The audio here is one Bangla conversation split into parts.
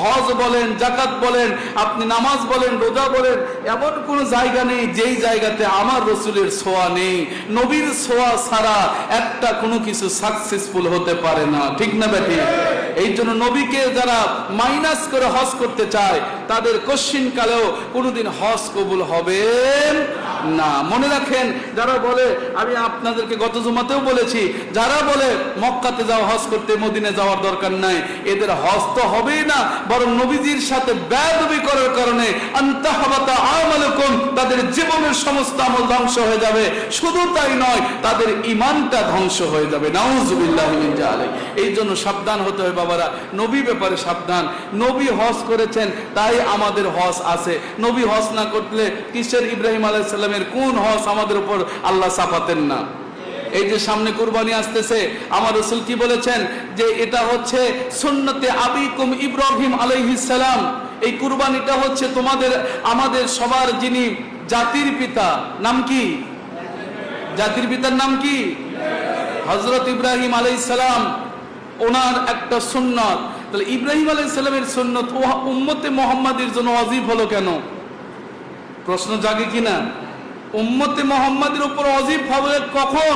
হজ বলেন, যাকাত বলেন, আপনি নামাজ বলেন, রোজা বলেন, এমন কোন জায়গা নেই যেই জায়গাতে আমার রসুলের ছোঁয়া নেই। নবীর ছোঁয়া ছাড়া একটা কোনো কিছু সাকসেসফুল হতে পারে না, ঠিক না বেটি? এই জন্য নবীকে যারা মাইনাস করে হজ করতে চায় তাদের কশ্চিন কালেও কোনোদিন হজ কবুল হবে না। মনে রাখেন, যারা বলে, আমি আপনাদেরকে গত জুমাতেও বলেছি, যারা বলে মক্কাতে যাও হজ করতে, মদিনে যাওয়ার দরকার নাই, এদের হজ তো হবেই না, বরং নবীজির সাথে বেয়াদবি করার কারণে আনতাহাবাতা আমালুকুম, তাদের জীবনের সমস্ত আমল ধ্বংস হয়ে যাবে। শুধু তাই নয়, তাদের ঈমানটা ধ্বংস হয়ে যাবে। নাউযুবিল্লাহি মিন যালিক। এই জন্য সাবধান হতে হয় বাবারা, নবী ব্যাপারে সাবধান। নবী হজ করেছেন তাই আমাদের হজ আছে। নবী হজ না করলে কিসের ইব্রাহিম আলাইহিস সালামের কোন হজ আমাদের উপর আল্লাহ চাপাতেন না? এই যে সামনে কুরবানি আসতেছে, আমার রাসূল কি বলেছেন যে এটা হচ্ছে সুন্নতে আবিকুম ইব্রাহিম আলাইহিস সালাম। এই কুরবানিটা হচ্ছে তোমাদের আমাদের সবার যিনি জাতির পিতা, নাম কি? জাতির পিতার নাম কি? হযরত ইব্রাহিম আলাইহিস সালাম, ওনার একটা সুন্নত। তাহলে ইব্রাহিম আলাইহিস সালামের সুন্নত উম্মতে মুহাম্মাদের জন্য ওয়াজিব হলো কেন? প্রশ্ন জাগে কিনা? উম্মতে মুহাম্মাদের উপর ওয়াজিব হবে কখন?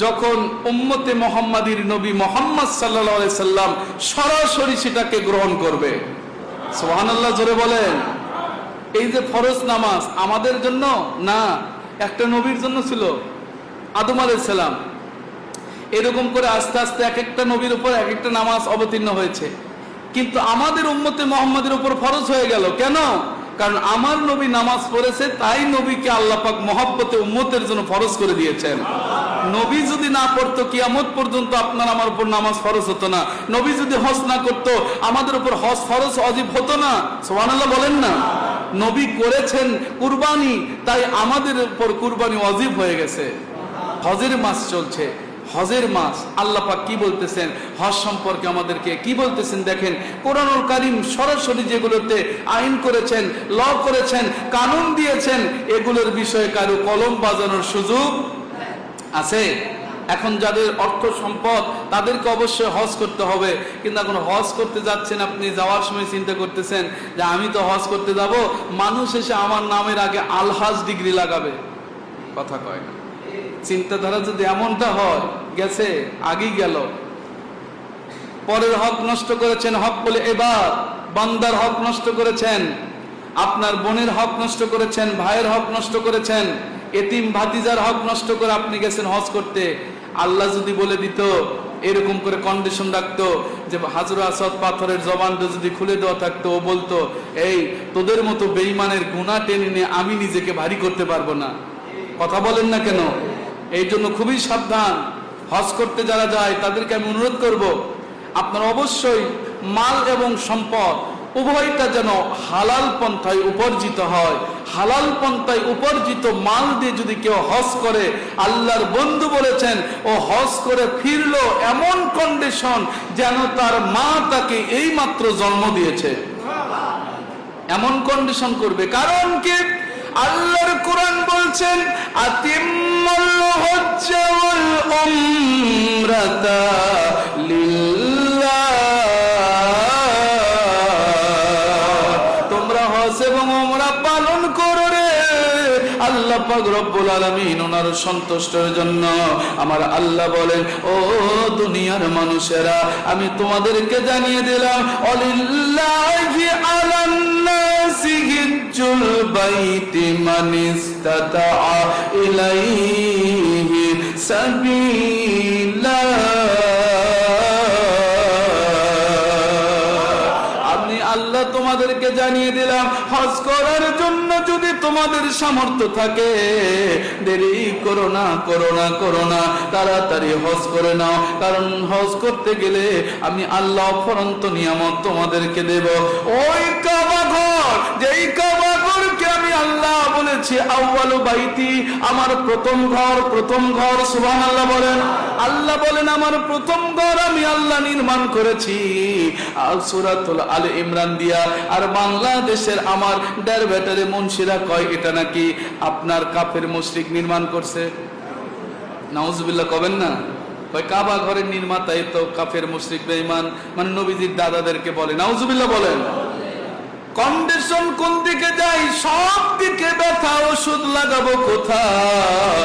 যখন উম্মতে মুহাম্মাদির নবী মুহাম্মদ সাল্লাল্লাহু আলাইহি সাল্লাম সরাসরি সেটাকে গ্রহণ করবে। সুবহানাল্লাহ, জোরে বলেন। এই যে ফরজ নামাজ আমাদের জন্য না, একটা নবীর জন্য ছিল, আদম আলাইহিস সালাম। এরকম করে আস্তে আস্তে এক একটা নবীর উপর এক একটা নামাজ অবতীর্ণ হয়েছে, কিন্তু আমাদের উম্মতে মুহাম্মাদের উপর ফরজ হয়ে গেল কেন? কারণ আমার নবী নামাজ পড়েছে, তাই নবীকে আল্লাহ পাক মহব্বতে উম্মতের জন্য ফরজ করে দিয়েছেন। নবী যদি না পড়তো কিয়ামত পর্যন্ত আপনার আমার উপর নামাজ ফরজ হতো না। নবী যদি হজ না করতো আমাদের উপর হজ ফরজ ওয়াজিব হতো না। সুবহানাল্লাহ বলেন না? নবী করেছেন কুরবানি, তাই আমাদের উপর কুরবানি ওয়াজিব হয়ে গেছে। হজের মাস চলছে, হজের মাস। আল্লাহ পাক কি বলতেছেন হজ সম্পর্কে, আমাদেরকে কি বলতেছেন দেখেন। কোরআনুল কারীম সরাসরি যেগুলোতে আইন করেছেন, ল করেছেন, কানুন দিয়েছেন, এগুলোর বিষয়ে কারো কলম বাজানোর সুযোগ আছে? এখন যাদের অর্থ সম্পদ তাদেরকে অবশ্যই হজ করতে হবে, কিন্তু এখন হজ করতে যাচ্ছেন, আপনি যাওয়ার সময় চিন্তা করতেছেন যে আমি তো হজ করতে যাব, মানুষ এসে আমার নামের আগে আলহাজ ডিগ্রি লাগাবে। কথা কয় না। চিন্তাধারা যদি এমনটা হয়, গেছে আগেই গেল। পরের হক নষ্ট করেছেন, হক বলে এবার বান্দার হক নষ্ট করেছেন, আপনার বোনের হক নষ্ট করেছেন, ভাইয়ের হক নষ্ট করেছেন, এতিম ভাতিজার হক নষ্ট করে আপনি গেছেন হজ করতে। আল্লাহ যদি বলে দিত, এরকম করে কন্ডিশন রাখতো যে হাজর আসদ পাথরের জবানটা যদি খুলে দেওয়া থাকতো, ও বলতো এই তোদের মতো বেঈমানের গুনাহ টেনে নিয়ে আমি নিজেকে ভারী করতে পারবো না। কথা বলেন না কেন? এই জন্য খুবই সাবধান। হজ করতে যারা যায় তাদেরকে আমি অনুরোধ করব, আপনার অবশ্যই মাল এবং সম্পদ উভয়টা যেন হালাল পন্থায় উপার্জিত হয়। হালাল পন্থায় উপার্জিত মাল দিয়ে যদি কেউ হজ করে, আল্লাহর বন্ধু বলেছেন ও হজ করে ফিরলো এমন কন্ডিশন যেন তার মা তাকে এই মাত্র জন্ম দিয়েছে, এমন কন্ডিশন করবে। কারণ কি? আল্লাহর কোরআন বলছেন আতিম্মুল হজ্জা ওয়াল উমরাতা লিল্লাহ, তোমরা হজ এবং উমরা পালন করো রে আল্লাহ পাক রব্বুল আলামিন ওনার সন্তুষ্টের জন্য। আমার আল্লাহ বলেন, ও দুনিয়ার মানুষেরা, আমি তোমাদেরকে জানিয়ে দিলাম অলিল্লাহি আলান নাসি হিজ্জুল বাইতি মান ইসতাতা ইলাইহি সাবিলা। আল্লাহ তোমাদেরকে জানিয়ে দিলাম হজ করার জন্য যদি তোমাদের সামর্থ্য থাকে, দেরি করো না, করো না, করো না, তাড়াতাড়ি হজ করে নাও। কারণ হজ করতে গেলে আমি আল্লাহ অফুরন্ত নিয়ামত তোমাদেরকে দেব। ওই কাবা ঘর, যেই কাবা ঘরকে আমি আল্লাহ বলেছি আউয়ালু বাইতি, আমার প্রথম ঘর, প্রথম ঘর। সুবহানাল্লাহ বলেন। আল্লাহ বলেন আমার প্রথম ঘর আমি আল্লাহ নির্মাণ করেছি। আর সূরাতুল আলে ইমরান দিয়া। আর বাংলাদেশের আমার ডের ব্যাটারে মুন্সিরা কয় এটা নাকি আপনার কাফের মুশরিক নির্মাণ করছে। নাউজুবিল্লাহ কবেন না? ওই কাবা ঘরের নির্মাতাই তো কাফের মুশরিক বেঈমান, মানে নবীজির দাদাদেরকে বলে। নাউজুবিল্লাহ বলেন। কন্ডিশন কোন দিকে যাই? সব দিকে ব্যথা, ওষুধ লাগাবো কোথায়?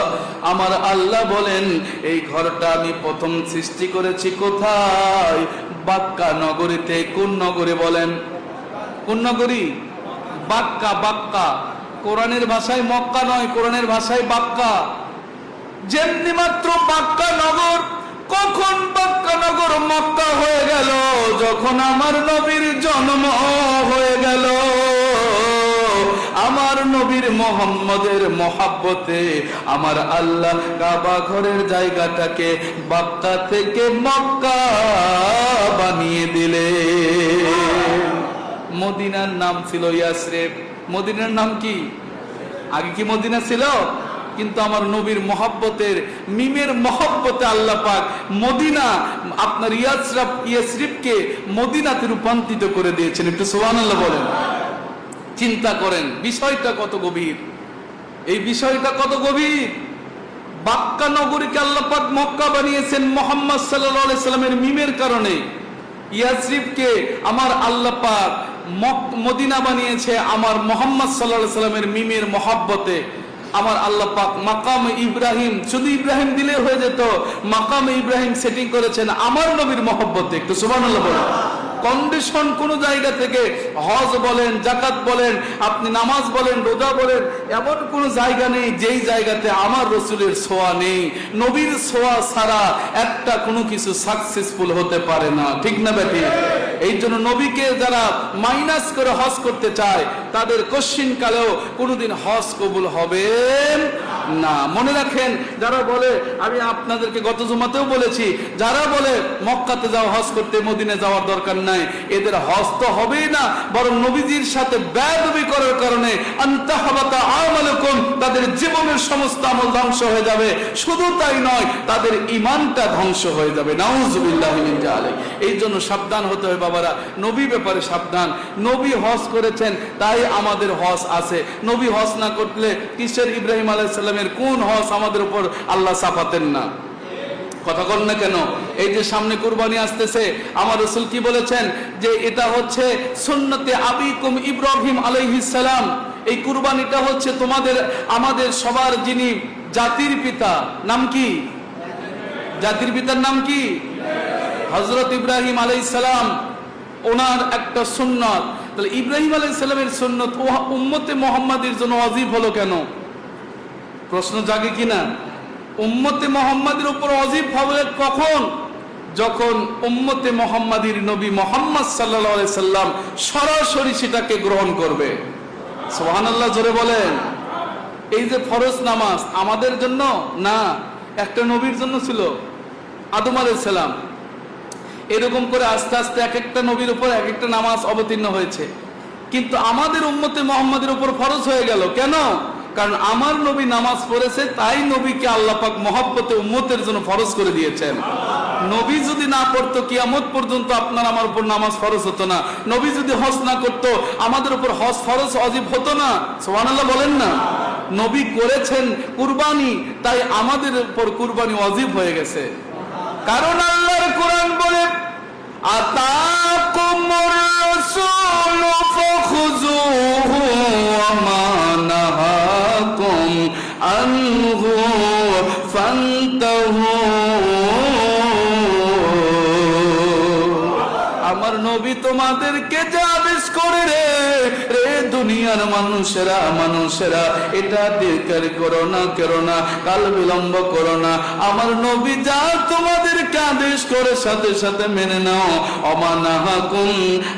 আমার আল্লাহ বলেন এই ঘরটা আমি প্রথম সৃষ্টি করেছি কোথায়? বাক্কা নগরীতে। কোন নগরে বলেন? কোন নগরী? বাক্কা। বাক্কা কোরআনের ভাষায় মক্কা নয়, কোরআনের ভাষায় বাক্কা। যেমনি মাত্র বাক্কা নগর, কখন বাক্কা নগর মক্কা হয়ে গেল? যখন আমার নবীর জন্ম হয়ে গেল। আমার নবীর মোহাম্মদের মহাব্বতে আমার আল্লাহ কাবা ঘরের জায়গাটাকে বাক্কা থেকে মক্কা বানিয়ে দিলে। মদিনার নাম ছিল ইয়াসরিব। মদিনার নাম কি? আগে কি মদিনা ছিল? কিন্তু আমার নবীর মহব্বতের, মিমের মহব্বতে আল্লাহ পাক মদিনা, আপনার ইয়াসরিবকে মদিনাতে রূপান্তরিত করে দিয়েছেন। একটু সুবহানাল্লাহ বলেন। চিন্তা করেন বিষয়টা কত গভীর। এই বিষয়টা কত গভীর। বাক্কা নগরীকে আল্লাহ পাক মক্কা বানিয়েছেন মুহাম্মদ সাল্লাল্লাহু আলাইহি সাল্লামের মিমের কারণে। ইয়াসরিবকে আমার আল্লাহ পাক মদিনা বানিয়েছে আমার মুহাম্মদ সাল্লাল্লাহু আলাইহি সাল্লামের মিমের মহব্বতে। আমার আল্লাহ পাক মাকাম ইব্রাহিম, শুধু ইব্রাহিম দিলে হয়ে যেত, মাকাম ইব্রাহিম সেটিং করেছেন আমার নবীর মহব্বতে। একটু সুবহানাল্লাহ বলেন। কন্ডিশন কোন জায়গা থেকে, হজ বলেন, যাকাত বলেন, আপনি নামাজ বলেন, রোজা বলেন, এমন কোন জায়গা নেই যেই জায়গাতে আমার রসুলের ছোঁয়া নেই। নবীর ছোঁয়া ছাড়া একটা কোনো কিছু সাকসেসফুল হতে পারে না। ঠিক না বেটি? এই জন্য নবীকে যারা মাইনাস করে হজ করতে চায় তাদের কশ্চিন কালেও কোনোদিন হজ কবুল হবে না। মনে রাখেন, যারা বলে, আমি আপনাদেরকে গত জুমাতেও বলেছি, যারা বলে মক্কাতে যাও হজ করতে, মদিনে যাওয়ার দরকার নাই, এদের হজ তো হবেই না, বরং নবীজির সাথে বেয়াদবি করার কারণে আনতাহাবাতা আমালুকুম, তাদের জীবনের সমস্ত আমল ধ্বংস হয়ে যাবে। শুধু তাই নয়, তাদের ঈমানটা ধ্বংস হয়ে যাবে। নাউযুবিল্লাহি মিন যালিক। এই জন্য সাবধান হতে হয় বাবারা, নবী ব্যাপারে সাবধান। নবী হজ করেছেন তাই আমাদের হজ আছে। নবী হজ না করলে কিসের ইব্রাহিম আলাইহিস সালামের কোন হজ আমাদের উপর আল্লাহ চাপাতেন না? কথা বল না কেন? এই যে সামনে কুরবানি আসতেছে, আমার রাসূল কি বলেছেন যে এটা হচ্ছে সুন্নতে আবিকুম ইব্রাহিম আলাইহিস সালাম। এই কুরবানিটা হচ্ছে তোমাদের, আমাদের সবার যিনি জাতির পিতা, নাম কি? জাতির পিতার নাম কি? হযরত ইব্রাহিম আলাইহিস সালাম, ওনার একটা সুন্নাত। তাহলে ইব্রাহিম আলাইহিস সালামের সুন্নাত উম্মতে মুহাম্মাদের জন্য ওয়াজিব হলো কেন? প্রশ্ন জাগে কিনা? উম্মতে মুহাম্মাদের উপর ওয়াজিব হবে কখন? যখন উম্মতে মুহাম্মাদির নবী মুহাম্মদ সাল্লাল্লাহু আলাইহি সাল্লাম সরাসরি সেটাকে গ্রহণ করবে। সুবহানাল্লাহ জোরে বলেন। এই যে ফরজ নামাজ আমাদের জন্য না, একটা নবীর জন্য ছিল, আদম আলাইহিস সালাম। এরকম করে আস্তে আস্তে এক একটা নবীর উপর এক একটা নামাজ অবতীর্ণ হয়েছে। কিন্তু আমাদের উম্মতে মুহাম্মাদের উপর ফরজ হয়ে গেল কেন? কারণ আমার নবী নামাজ পড়েছে, তাই নবীকে আল্লাহ পাক মহব্বতে উম্মতের জন্য ফরজ করে দিয়েছেন। নবী যদি না পড়তো কিয়ামত পর্যন্ত আপনার আমার উপর নামাজ ফরজ হতো না। নবী যদি হজ না করতো আমাদের উপর হজ ফরজ ওয়াজিব হতো না। সুবহানাল্লাহ বলেন না। নবী করেছেন কুরবানি, তাই আমাদের উপর কুরবানি ওয়াজিব হয়ে গেছে। কারণ আল্লাহর কোরআন বলে আতাকুমুর রাসূলু ফাখুযুহু ওয়া মা নাহাকুম আনহু ফান্তাহু। আমার নবী তোমাদেরকে যা আদেশ করে রে দুনিয়ার মানুষেরা এটা দেরকার করো না, কাল বিলম্ব করো না। আমার নবী যা তোমাদেরকে আদেশ করে সাথে সাথে মেনে নাও। অমানাহাকুম,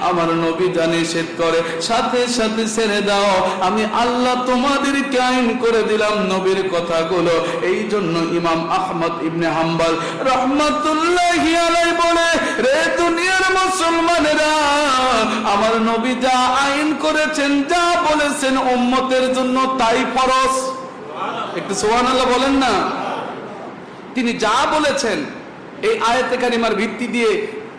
আমার নবী যা নিষেধ করে সাথে সাথে ছেড়ে দাও। আমি আল্লাহ তোমাদেরকে আইন করে দিলাম নবীর কথাগুলো। এই জন্য ইমাম আহমদ ইবনে হাম্বল রাহমাতুল্লাহি আলাইহি বলে, রে দুনিয়ার মুসলমানেরা, আমার নবী যা আইন করেছেন, যা বলেছেন উম্মতের জন্য তাই ফরজ। একটু সুবহানাল্লাহ বলেন না। তিনি যা বলেছেন এই আয়াতে কারিমার ভিত্তি দিয়ে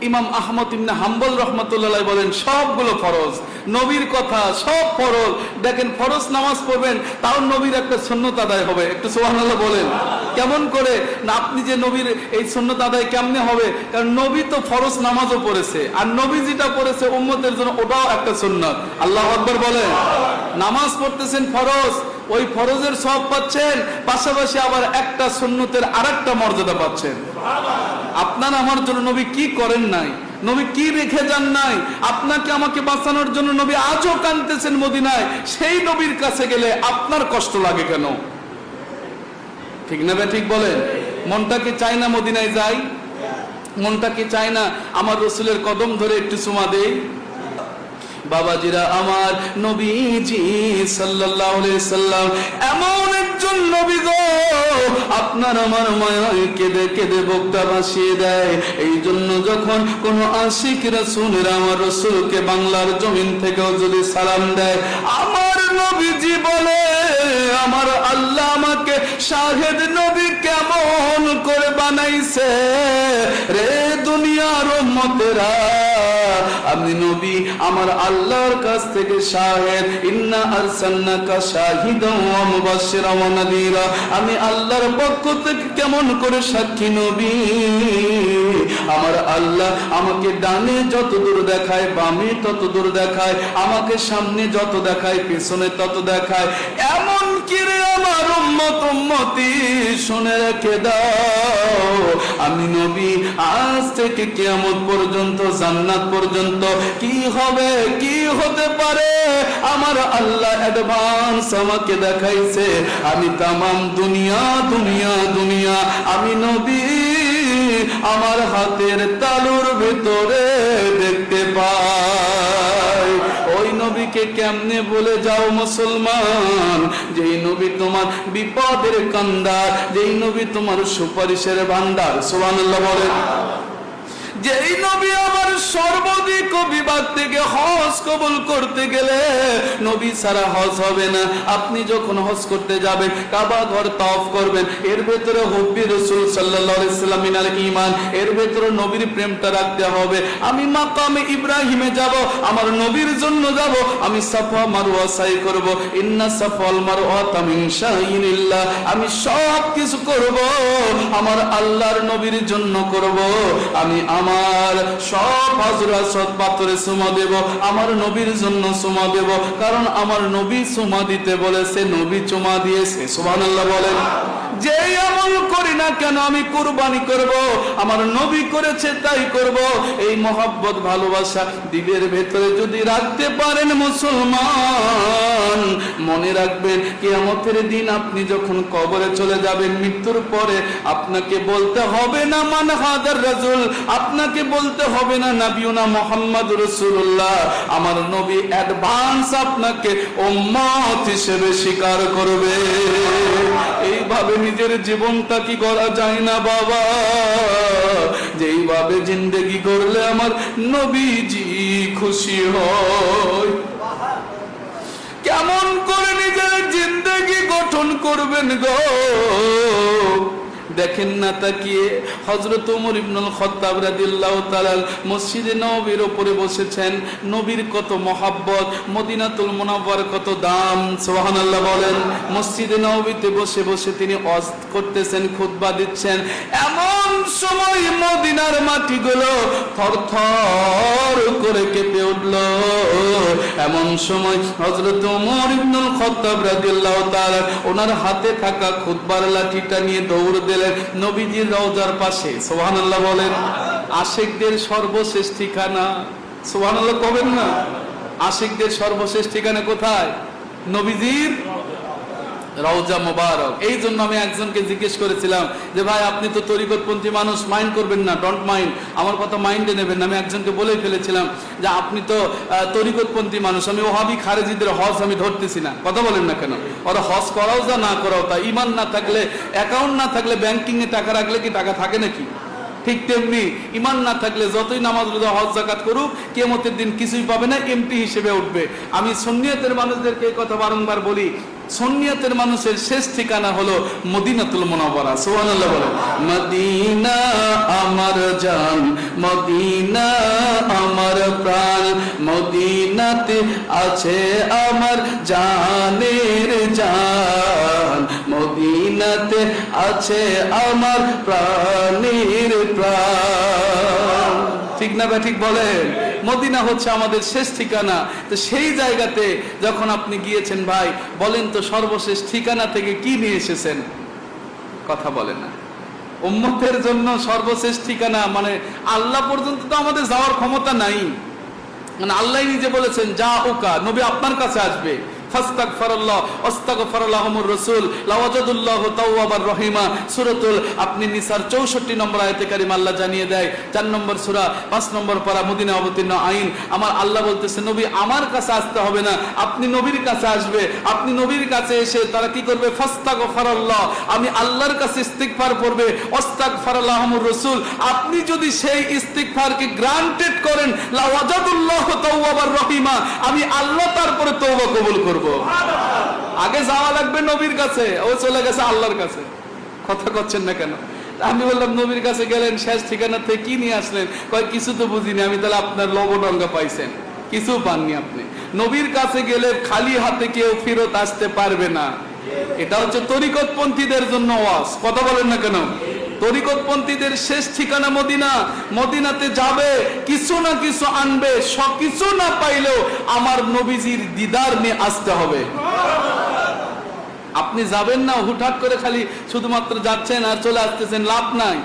ইমাম আহমদ ইবনে হাম্বল রাহমাতুল্লাহ আলাইহি বলেন সবগুলো ফরজ। নবীর কথা সব ফরজ। দেখেন ফরজ নামাজ পড়বেন, তাও নবীর একটা সুন্নাত আদায় হবে। একটু সুবহানাল্লাহ বলেন। কেমন করে না? আপনি যে নবীর এই সুন্নাত আদায় কেমনে হবে? কারণ নবী তো ফরজ নামাজও পড়েছে, আর নবী যেটা পড়েছে উম্মতের জন্য ওটাও একটা সুন্নাত। আল্লাহু আকবার বলেন। নামাজ পড়তেছেন ফরজ, ওই ফরজের সওয়াব পাচ্ছেন, পাশাপাশি আবার একটা সুন্নতের আরেকটা মর্যাদা পাচ্ছেন। আপনার আমার জন্য নবী কি করেন নাই, নবী কি রেখে যান নাই? আপনাকে আমাকে বাঁচানোর জন্য নবী আজও কাঁদতেছেন মদিনায়। সেই নবীর কাছে গেলে আপনার কষ্ট লাগে কেন? ঠিক না? ঠিক বলেন। মনটা কি চায় না মদিনায় যাই? মনটা কি চায় না আমার রসুলের কদম ধরে একটু চুমা দেই? বাবাজিরা আমার, নবীজি সাল্লাল্লাহু আলাইহি সাল্লাম এমন একজন নবী গো, আপনার আমার মায়ায় কেঁদে কেঁদে বুকটা ভাসিয়ে দেয়। এই জন্য যখন কোন আশিক রাসূলেরা আমার রাসূলকে বাংলার জমিন থেকেও যদি সালাম দেয়, আমার নবীজি বলে, আমার আল্লাহ আমাকে শাহেদ নবী কেমন করে বানাইছে রে দুনিয়ার উম্মতেরা। আমি নবী আমার আল্লাহর কাছ থেকে শাহেদ, ইন্না আরসালনাকা শাহিদান ওয়া মুবাশশিরান ওয়া নাযীরা। আমি আল্লাহর পক্ষ থেকে কেমন করে সাক্ষী নবী। আমার আল্লাহ আমাকে ডানে যত দূর দেখায়, বামে তত দূর দেখায়, আমাকে সামনে যত দেখায়, পেছনে তত দেখায়। এমন কি রে আমার উম্মত উম্মতি শুনে রেখে দাও, আমি নবী আজ থেকে কিয়ামত পর্যন্ত, জান্নাত পর্যন্ত কি হবে, কি হতে পারে, আমার আল্লাহ অ্যাডভান্স আমাকে দেখাইছে। আমি তামাম দুনিয়া দুনিয়া দুনিয়া আমি নবী আমার হাতের তালুর ভিতরে দেখতে পাই। ওই নবীকে কেমনে বলে যাও মুসলমান, যেই নবী তোমার বিপদের কান্দার, যেই নবী তোমার সুপারিশের ভান্ডার। সুবহানাল্লাহ বলেন। যেই নবী আমার সর্বাধিক বিবাদ থেকে হজ কবুল করতে গেলে নবী ছাড়া হজ হবে না। আপনি যখন হজ করতে যাবেন, কাবা ঘর তাওয়াফ করবেন, এর ভেতরে হুব্বি রাসূল সাল্লাল্লাহু আলাইহি ওয়াসাল্লাম মিনাল ঈমান, এর ভেতরে নবীর প্রেমটা রাখতে হবে। আমি মাকামে ইব্রাহিমে যাব, আমার নবীর জন্য যাব। আমি সাফা মারওয়া সাই করব, ইন্না সাফাল মারওয়াতা মিন শাইনিল্লাহ। আমি সব কিছু করব আমার আল্লাহর নবীর জন্য করব। আমি আমার সব হাজর আসওয়াদ পাথরে চুমা দেব, আমার নবীর জন্য চুমা দেব, কারণ আমার নবী চুমা দিতে বলেছে, নবী চুমা দিয়েছে। সুবহানাল্লাহ বলেন। যেই আমল করি না কেন আমি কুরবানি করব, আমার নবী করেছে তাই করব। এই মহব্বত ভালোবাসা দিলের ভেতরে যদি রাখতে পারেন মুসলমান, মনে রাখবেন কিয়ামতের দিন আপনি যখন কবরে চলে যাবেন, মৃত্যুর পরে আপনাকে বলতে হবে না মান হাদার রাসূল, আপনাকে বলতে হবে না নবিয়ুনা মুহাম্মদুর রাসূলুল্লাহ। আমার নবী অ্যাডভান্স আপনাকে উম্মত হিসেবে স্বীকার করবে। এইভাবে নিজের জীবনটা কি করা যায় না বাবা? যেইভাবে জিন্দেগি করলে আমার নবীজি খুশি হয়। কেমন করে নিজের জিন্দেগি গঠন করবেন গো? দেখেন না তাকিয়ে হযরত ওমর ইবনুল খাত্তাব রাদিয়াল্লাহু তাআলা মসজিদে নববীর উপরে বসেছেন। নবীর কত মহব্বত, মদিনাতুল মুনাওয়ারার কত দাম। সুবহানাল্লাহ বলেন। মসজিদে নববীতে বসে বসে তিনি ওয়াজ করতেছেন, খুতবা দিচ্ছেন। এমন সময় মদিনার মাটিগুলো থরথর করে কেঁপে উঠল। এমন সময় হযরত ওমর ইবনুল খাত্তাব রাদিয়াল্লাহু তাআলা ওনার হাতে থাকা খুতবার লাঠিটা নিয়ে দৌড় দিলেন নবীজির রওজার পাশে। সুবহানাল্লাহ বলেন। আশিকদের সর্বশেষ ঠিকানা, সুবহানাল্লাহ কবেন না? আশিকদের সর্বশেষ ঠিকানা কোথায়? নবীজির রওজা মোবারক। এই জন্য আমি একজনকে জিজ্ঞেস করেছিলাম যে ভাই আপনি তো তরিকতপন্থী মানুষ, মাইন্ড করবেন না, ডোন্ট মাইন্ড, আমার কথা মাইন্ডে নেবেন না। আমি একজনকে বলে ফেলেছিলাম যে আপনি তো তরিকতপন্থী মানুষ, আমি ওহাবি খারেজিদের হজ আমি ধরতেছি না। কথা বলেন না কেন? ওরা হজ করাও যা না করাও তা, ইমান না থাকলে, অ্যাকাউন্ট না থাকলে, ব্যাংকিং এ টাকা রাখলে কি টাকা থাকে নাকি? ঠিক তেমনি ইমান না থাকলে যতই নামাজ রোজা হজ যাকাত করুক, কিয়ামতের দিন কিছুই পাবে না, এমপি হিসেবে উঠবে। আমি সুন্নিয়তের মানুষদেরকে এই কথা বারংবার বলি, সুন্নিয়তের মানুষের শেষ ঠিকানা হলো মদিনাতুল মুনাওয়ারা। সুবহানাল্লাহ বলেন। মদিনা আমার জান, মদিনা আমার প্রাণ, মদিনাতে আছে আমার জানের জান, মদিনাতে আছে আমার প্রাণের প্রাণ। ঠিক না ঠিক বলেন? মদিনা হচ্ছে আমাদের শেষ ঠিকানা। তো সেই জায়গাতে যখন আপনি গিয়েছেন ভাই, বলেন তো সর্বশেষ ঠিকানা থেকে কি নিয়ে এসেছেন? কথা বলেন না। উম্মতের জন্য সর্বশেষ ঠিকানা মানে আল্লাহ পর্যন্ত তো আমাদের যাওয়ার ক্ষমতা নাই, মানে আল্লাহ নিজে বলেছেন যা উকা, নবী আপনার কাছে আসবে। ফাস্তাগফিরুল্লাহ ওয়াস্তাগফিরুল্লাহুর রাসূল লাওয়াজাদুল্লাহু তাওয়াবার রহিমা। সূরাতুল আপনি নিসার 64 নম্বর আয়াতে কারিমা আল্লাহ জানিয়ে দেয়, 4 নম্বর সূরা 5 নম্বর পারা মদিনা অবতীর্ণ আইন। আমার আল্লাহ বলতেছে নবী আমার কাছে আসতে হবে না, আপনি নবীর কাছে আসবে। আপনি নবীর কাছে এসে তারা কি করবে? ফাস্তাগফিরুল্লাহ, আমি আল্লাহর কাছে ইস্তিগফার করবে। ওয়াস্তাগফিরুল্লাহুর রাসূল, আপনি যদি সেই ইস্তিগফারকে গ্রান্টেড করেন, লাওয়াজাদুল্লাহু তাওয়াবার রহিমা, আমি আল্লাহ তারপরে তওবা কবুল করব। আগে যাওয়া লাগবে নবীর কাছে, ও চলে গেছে আল্লাহর কাছে। কথা করছেন না কেন? আমি বললাম নবীর কাছে গেলেন, শেষ ঠিকানা থেকে কি নিয়ে আসলেন? কয় কিছু তো বুঝিনি। আমি তাহলে আপনার লবডঙ্গা পাইছেন, কিছু পাননি আপনি। নবীর কাছে গেলে খালি হাতে কেউ ফেরত আসতে পারবে না। এটা হচ্ছে তরিকতপন্থীদের জন্য ওয়াজ। কথা বলেন না কেন? তরিকতপন্থীদের শেষ ঠিকানা মদিনা। মদিনাতে যাবে, কিছু না কিছু আনবে, কিছু না পাইলেও আমার নবীজির দিদার নিয়ে আসতে হবে। আপনি যাবেন না হুটহাট করে খালি শুধুমাত্র যাচ্ছেন আর চলে আসতেছেন, লাভ নাই।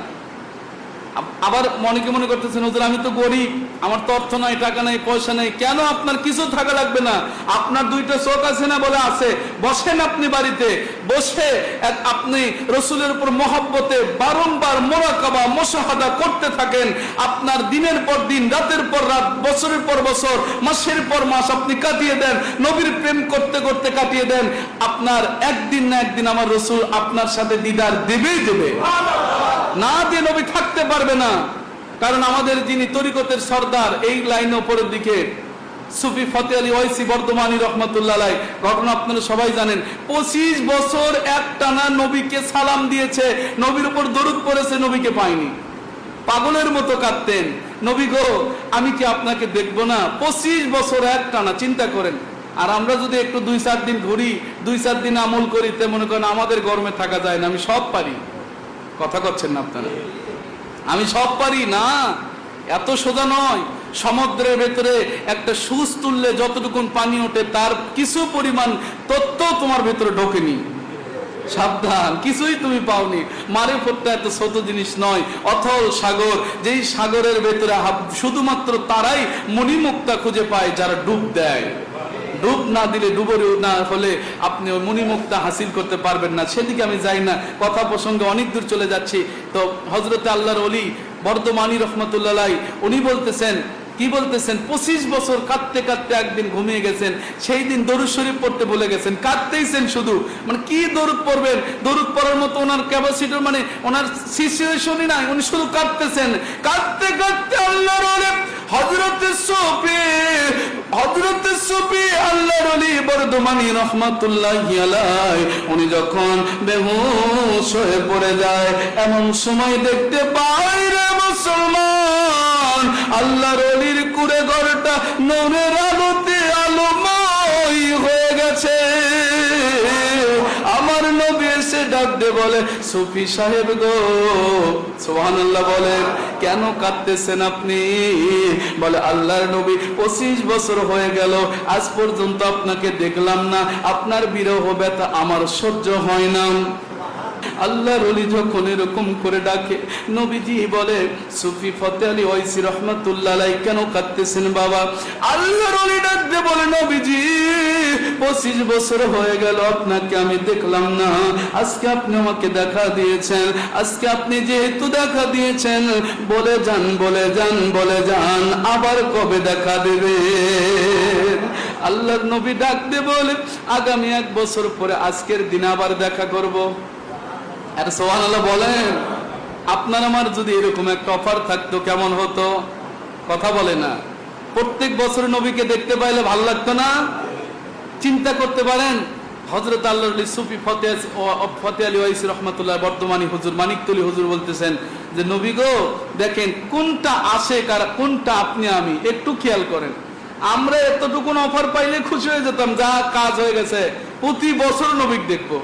আবার অনেকে মনে করতেছেন হুজুর আমি তো গরিব, আমার তো অর্থ নাই, টাকা নাই, পয়সা নাই। কেন? আপনার কিছু থাকা লাগবে না। আপনার দুইটা চোখ আছে না? বলে আছে। বসেন আপনি বাড়িতে, বসে আপনি রসুলের উপর মহব্বতে বারংবার মুরাকাবা মুশাহাদা করতে থাকেন। আপনার দিনের পর দিন, রাতের পর রাত, বছরের পর বছর, মাসের পর মাস আপনি কাটিয়ে দেন, নবীর প্রেম করতে করতে কাটিয়ে দেন। আপনার একদিন না একদিন আমার রসুল আপনার সাথে দিদার দেবেই দেবে, না দিয়ে নবী থাকতে পারবে না। কারণ আমাদের যিনি তরিকতের সর্দার, এই লাইনে উপরের দিকে সুফি ফতে আলী ওয়াইসি বর্ধমানী রহমতুল্লাহ আলাইহি, ঘটনা আপনারা সবাই জানেন। 25 বছর একটানা নবীকে সালাম দিয়েছে, নবীর উপর দরুদ পড়েছে, নবীকে পায়নি। পাগলের মতো কাঁদতেন, নবী গো আমি কি আপনাকে দেখবো না? 25 বছর একটানা, চিন্তা করেন। আর আমরা যদি একটু 2-4 দিন ঘুরি, 2-4 দিন আমল করি, তে মনে করেন আমাদের গরমে থাকা যায় না। আমি সব পারি। কথা করছেন না আপনারা? আমি সব পারি না, এত সোজা নয়। সমুদ্রের ভেতরে একটা সুচ তুললে যতটুকু পানি ওঠে তার কিছু পরিমাণ তত্ত্ব তোমার ভেতরে ঢোকেনি। সাবধান, কিছুই তুমি পাওনি। মারিফতটা এত ছোট জিনিস নয়, অথল সাগর। যেই সাগরের ভেতরে শুধুমাত্র তারাই মণিমুক্তা খুঁজে পায় যারা ডুব দেয়। ডুব না দিলে, ডুবরে না হলে আপনি ওই মণিমুক্তা হাসিল করতে পারবেন না। সেদিকে আমি যাই না, কথা প্রসঙ্গে অনেক দূর চলে যাচ্ছি। তো হযরতে আল্লাহর ওলি বর্ধমানী রহমতুল্লাহ আলাইহি উনি বলতেছেন, কি বলতেছেন? 25 বছর কাঁদতে কাঁদতে একদিন ঘুমিয়ে গেছেন। সেই দিন দরুদ শরীফ পড়তে বলে গেছেন, কাঁদতেইছেন শুধু। মানে কি দরুদ পড়বেন? দরুদ পড়ার মতো ওনার ক্যাপাসিটি, মানে ওনার সিচুয়েশনই নাই। উনি শুধু কাঁদতেছেন। কাঁদতে কাঁদতে আল্লাহর ওলি হযরতে সুফি আল্লাহর ওলি বর্ধমানী রহমাতুল্লাহি আলাইহি উনি যখন বেহুশ হয়ে পড়ে যায়, এমন সময় দেখতে পাই রে মুসলমান, আল্লাহর ওলির কুড়ে ঘরটা নূরের আলোতে আলোময় হয়ে গেছে। আমার নবী এসে ডাক দিয়ে বলে, সুফি সাহেব গো, সুবহানাল্লাহ বলেন, কেন কাঁদতেছেন আপনি? বলে আল্লাহর নবী 25 বছর হয়ে গেল, আজ পর্যন্ত আপনাকে দেখলাম না, আপনার বিরহ ব্যথা আমার সহ্য হয় না। আল্লাহর ওলি যখন এরকম করে ডাকে, নবীজি বলে, সুফি ফতে আলী ওয়াইসি রহমাতুল্লাহ আলাইহি কেন কাঁদতেছেন বাবা? আল্লাহর ওলি ডাকতে বলে, নবীজি 25 বছর হয়ে গেল আপনাকে আমি দেখলাম না, আজকে আপনি আমাকে দেখা দিয়েছেন। আজকে আপনি যেহেতু দেখা দিয়েছেন, বলে যান, বলে যান, বলে যান, আবার কবে দেখা দেবে? আল্লাহর নবী ডাকতে বলে, আগামী 1 বছর পরে আজকের দিন আবার দেখা করব। আর সুবহানাল্লাহ বলেন, আপনার আমার যদি এরকম একটা অফার থাকতো কেমন হতো? কথা বলে না? প্রত্যেক বছর নবীকে দেখতে পাইলে ভালো লাগতো না? চিন্তা করতে পারেন। হযরত আল্লাহর ওলি সুফি ফতে আলী ওয়াইসি রহমাতুল্লাহ বর্ধমানী হুজুর মানিকতলী হুজুর বলতেছেন যে, নবী গো দেখেন কোনটা আশেক আর কোনটা আপনি আমি, একটু খেয়াল করেন। আমরা এতটুকু অফার পাইলে খুশি হয়ে যেতাম, যা কাজ হয়ে গেছে, প্রতি বছর নবীকে দেখবো।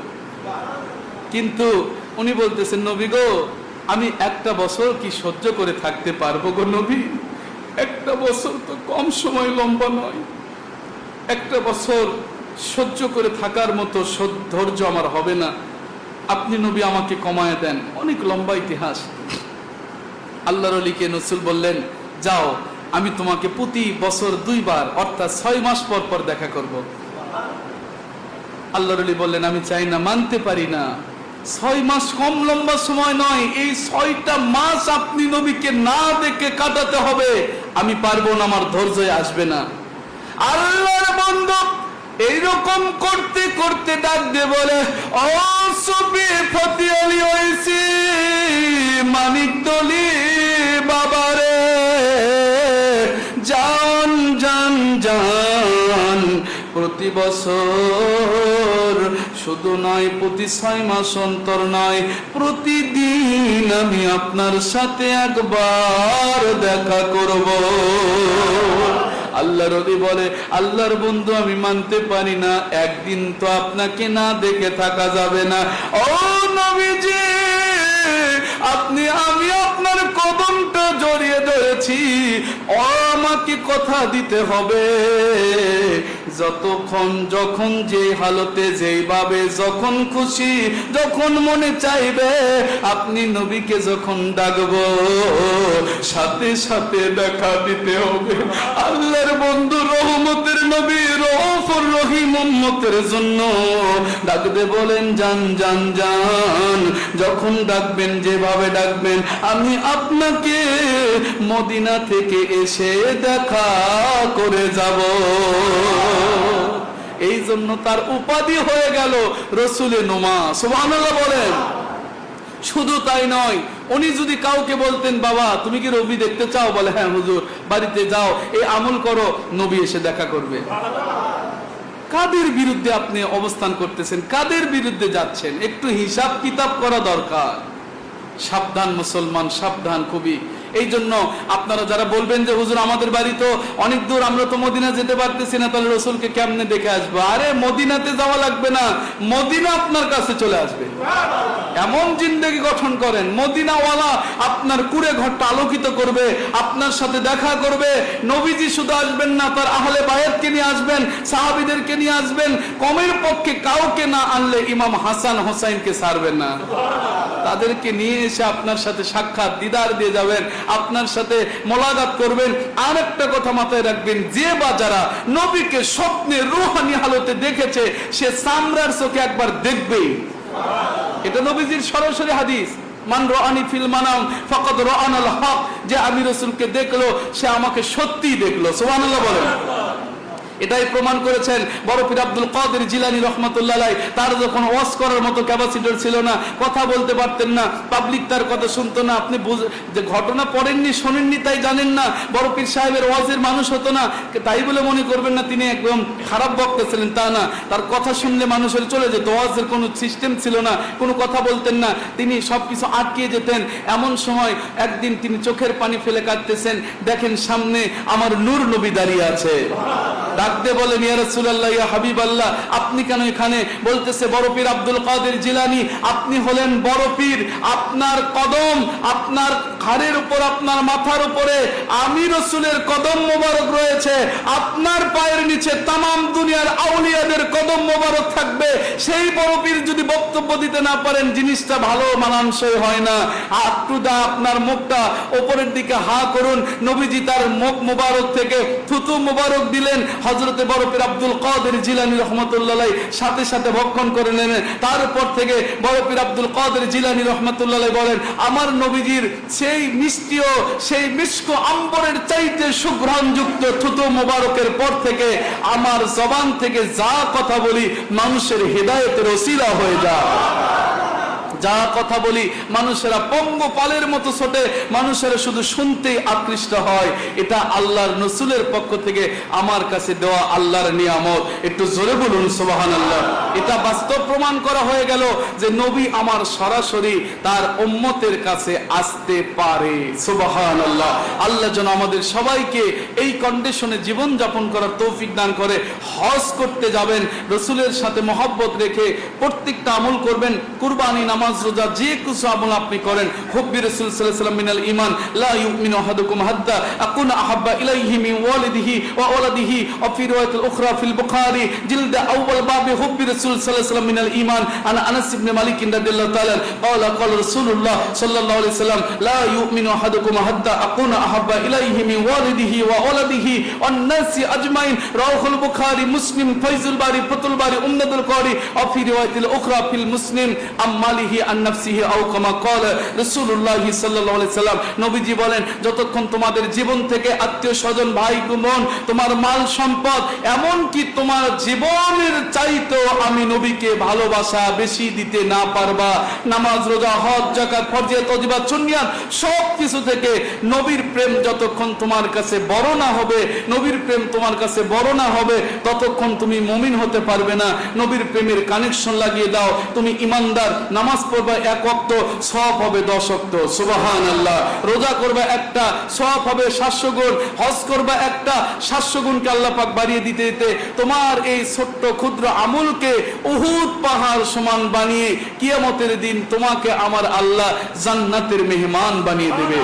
কিন্তু উনি বলতেছেন, নবী গো, আমি একটা বছর কি সহ্য করে থাকতে পারবো গো নবী? একটা বছর তো কম সময়, লম্বা নয়। একটা বছর সহ্য করে থাকার মতো ধৈর্য আমার হবে না, আপনি নবী আমাকে কমায় দেন। অনেক লম্বা ইতিহাস। আল্লাহর ওলিকে রাসূল বললেন, যাও, আমি তোমাকে প্রতি বছর 2 বার অর্থাৎ 6 মাস পর পর দেখা করব। আল্লাহর ওলি বললেন, আমি চাই না, মানতে পারি না। 6 মাস কম লম্বা সময় নয়, এই 6টা মাস আপনি নবীকে না দেখে কাটাতে হবে। আমি পারবো না, আমার ধৈর্যই আসবে না। আল্লাহর বন্ধু এইরকম করতে করতে ডাক দিয়ে বলে, ও সুফি ফতি আলী ওইসি মানিক দলি বাবারে, জান জান জান, প্রতি বছর শুধু নয়, প্রতি 6 মাস অন্তর নয়, প্রতিদিন আমি আপনার সাথে একবার দেখা করব। আল্লাহর ওলি বলে, আল্লাহর বন্ধু আমি মানতে পারি না, একদিন তো আপনাকে না দেখে থাকা যাবে না। ও নবীজি, আমি আপনার কদমটা জড়িয়ে ধরেছি, আমাকে কথা দিতে হবে, যতক্ষণ যখন যে হালতে যেইভাবে যখন খুশি যখন মনে চাইবে আপনি নবীকে যখন ডাকবো সাথে সাথে দেখা দিতে হবে। আল্লাহর বন্ধু রহমতের নবী রউফুর রহিম উম্মতের জন্য ডাকতে বলেন, জান জান জান, যখন ডাকবেন যেভাবে ডাকবেন আমি আপনাকে মদিনা থেকে এসে দেখা করে যাব। এই জন্য তার উপাধি হয়ে গেল রসুলে নোমা। সুবহানাল্লাহ বলেন। শুধু তাই নয়, উনি যদি কাউকে বলতেন, বাবা তুমি কি নবী দেখতে চাও? বলে, হ্যাঁ হুজুর, বাড়িতে যাও, এই আমল করো, নবী এসে দেখা করবে। কাদের বিরুদ্ধে আপনি অবস্থান করতেছেন? কাদের বিরুদ্ধে যাচ্ছেন? একটু হিসাব কিতাব করা দরকার। সাবধান মুসলমান, সাবধান খুবই। এই জন্য আপনারা যারা বলবেন যে হুজুর আমাদের বাড়ি তো অনেক দূর, আমরা তো মদিনা যেতে পারতেছি না, তাহলে রসুলকে কেমনে দেখে আসবো? আরে মদিনাতে যাওয়া লাগবে না, মদিনা আপনার কাছে চলে আসবে। এমন জিন্দেগি গঠন করেন, মদিনাওয়ালা আপনার কুড়ে ঘরটা আলোকিত করবে, আপনার সাথে দেখা করবে। নবীজি শুধু আসবেন না, তার আহলে বায়াতকে নিয়ে আসবেন, সাহাবীদেরকে নিয়ে আসবেন। কমের পক্ষে কাউকে না আনলে ইমাম হাসান হোসাইনকে ছাড়বেন না, তাদেরকে নিয়ে এসে আপনার সাথে সাক্ষাৎ দিদার দিয়ে যাবেন, আপনার সাথে মোলাকাত করবেন। আর একটা কথা মাথায় রাখবেন, যে বা যারা নবীকে স্বপ্নে রূহানি হালতে দেখেছে সে চামড়ার চোখে একবার দেখবেই। এটা নবীজির সরাসরি হাদিস, মান রাআনি ফিল মানাম ফাকাদ রাআনাল হক, যে আমি রাসূলকে দেখলো সে আমাকে সত্যিই দেখলো। সুবহানাল্লাহ বলেন। এটাই প্রমাণ করেছেন বড় পীর আব্দুল কাদের জিলানী রাহমাতুল্লাহ আলাইহি। তার যখন ওয়াজ করার মতো ক্যাপাসিটি ছিল না, কথা বলতে পারতেন না, পাবলিক তার কথা শুনতো না। আপনি যে ঘটনা পড়েননি, শোনেননি, তাই জানেন না। বড় পীর সাহেবের ওয়াজের মানুষ হতো না, তাই বলে মনে করবেন না তিনি একদম খারাপ বক্তা ছিলেন, তা না। তার কথা শুনলে মানুষের চলে যেত। ওয়াজের কোনো সিস্টেম ছিল না, কোনো কথা বলতেন না, তিনি সবকিছু আটকিয়ে যেতেন। এমন সময় একদিন তিনি চোখের পানি ফেলে কাঁদতেছেন, দেখেন সামনে আমার নূর নবী দাঁড়িয়ে আছে। ডাকতে বলেন, ইয়া রাসূলুল্লাহ, ইয়া হাবিবাল্লাহ, আপনি কেন এখানে? বলতেছে, বড় পীর আব্দুল কাদের জিলানী, আপনি হলেন বড় পীর, আপনার কদম, আপনার ঘাড়ের উপর, আপনার মাথার উপরে আমি রাসূলের কদম মোবারক রয়েছে, আপনার পায়ের নিচে তামাম দুনিয়ার আউলিয়াদের কদম মোবারক থাকবে। সেই বড় পীর যদি বক্তব্য দিতে না পারেন, জিনিসটা ভালো মানানসই হয় না। আত্মুদা আপনার মুখটা উপরের দিকে হা করুন। নবীজি তার মুখ মোবারক থেকে থুতু মোবারক দিলেন। হযরতে বড় পীর আব্দুল কাদের জিলানী রাহমাতুল্লাহ আলাইহি সাথে সাথে ভক্ষণ করে নেন। তারপর থেকে বড় পীর আব্দুল কাদের জিলানী রাহমাতুল্লাহ আলাইহি বলেন, আমার নবীজির সেই মিষ্টিও, সেই মিষ্ক আম্বরের চাইতে সুঘ্রাণযুক্ত থুতু মোবারকের পর থেকে আমার জবান থেকে যা কথা বলি মানুষের হিদায়াতের ওসিলা হয়ে যায়। যা কথা বলি মানুষেরা পঙ্গপালের মতো ছোটে, মানুষেরা শুধু শুনতেই আকৃষ্ট হয়। এটা আল্লাহর রসুলের পক্ষ থেকে আমার কাছে দেওয়া আল্লাহর নিয়ামত। একটু জোরে বলুন সুবহানাল্লাহ। এটা বাস্তব প্রমাণ করা হয়ে গেল যে নবী আমার সরাসরি তার উম্মতের কাছে আসতে পারে। সুবহানাল্লাহ। আল্লাহ যেন আমাদের সবাইকে এই কন্ডিশনে জীবন যাপন করার তৌফিক দান করে। হজ করতে যাবেন, রসুলের সাথে মহব্বত রেখে প্রত্যেকটা আমল করবেন। কুরবানি, নামাজ, রোজা, যে কিছু আমল আপনি করেন, হুব্বি রাসূল সাল্লাল্লাহু আলাইহি ওয়াসাল্লাম মিনাল ঈমান, লা ইউমিনু আহাদুকুম হাত্তা আকুনা আহাব্বা ইলাইহি মিন ওয়ালিদিহি ওয়া ওয়ালাদিহি ওয়া ফি রিওয়ায়াতিল উখরা ফিল বুখারী জিলদ আউয়াল বাবি হুব্বি রাসূল সাল্লাল্লাহু আলাইহি ওয়াসাল্লাম মিনাল ঈমান আন আনাস ইবনে মালিক রাদিয়াল্লাহু তাআলা ক্বালা ক্বালা রাসূলুল্লাহ সাল্লাল্লাহু আলাইহি ওয়াসাল্লাম লা ইউমিনু আহাদুকুম হাত্তা আকুনা আহাব্বা ইলাইহি মিন ওয়ালিদিহি ওয়া ওয়ালাদিহি ওয়ান নাসি আজমাইন। রাওয়াহুল বুখারী, মুসলিম, ফাইজুল বারী, ফাতুল বারী, উমদাতুল কারী, ওয়া ফি রিওয়ায়াতিল উখরা ফিল মুসলিম আম মালিহি আন নাফসিহি আও কামা ক্বালা রাসূলুল্লাহ সাল্লাল্লাহু আলাইহি ওয়াসাল্লাম। নবীজি বলেন, যতক্ষণ তোমাদের জীবন থেকে আত্মীয় স্বজন, ভাই বোন, তোমার মাল সম্পদ, এমন কি তোমার জীবনের চাইতেও আমি নবীকে ভালোবাসা বেশি দিতে না পারবা, নামাজ, রোজা, হজ, যাকাত, ফরজিয়াত, ওয়াজিবাত, সুন্নিয়াত সব কিছু থেকে নবীর প্রেম যতক্ষণ তোমার কাছে বড় না হবে, নবীর প্রেম তোমার কাছে বড় না হবে, ততক্ষণ তুমি মুমিন হতে পারবে না। নবীর প্রেমের কানেকশন লাগিয়ে দাও, তুমি ইমানদার। নামাজ পড়বা 1 ওয়াক্ত, সওয়াব হবে 10 ওয়াক্ত। সুবহানাল্লাহ। রোজা করবা একটা, সওয়াব হবে 700 গুণ। হজ করবা একটা, 700 গুণকে আল্লাহ পাক বাড়িয়ে দিতে দিতে তোমার এই ছোট্ট ক্ষুদ্র আমলকে উহুদ পাহাড় সমান বানিয়ে কিয়ামতের দিন তোমাকে আমার আল্লাহ জান্নাতের মেহমান বানিয়ে দেবে।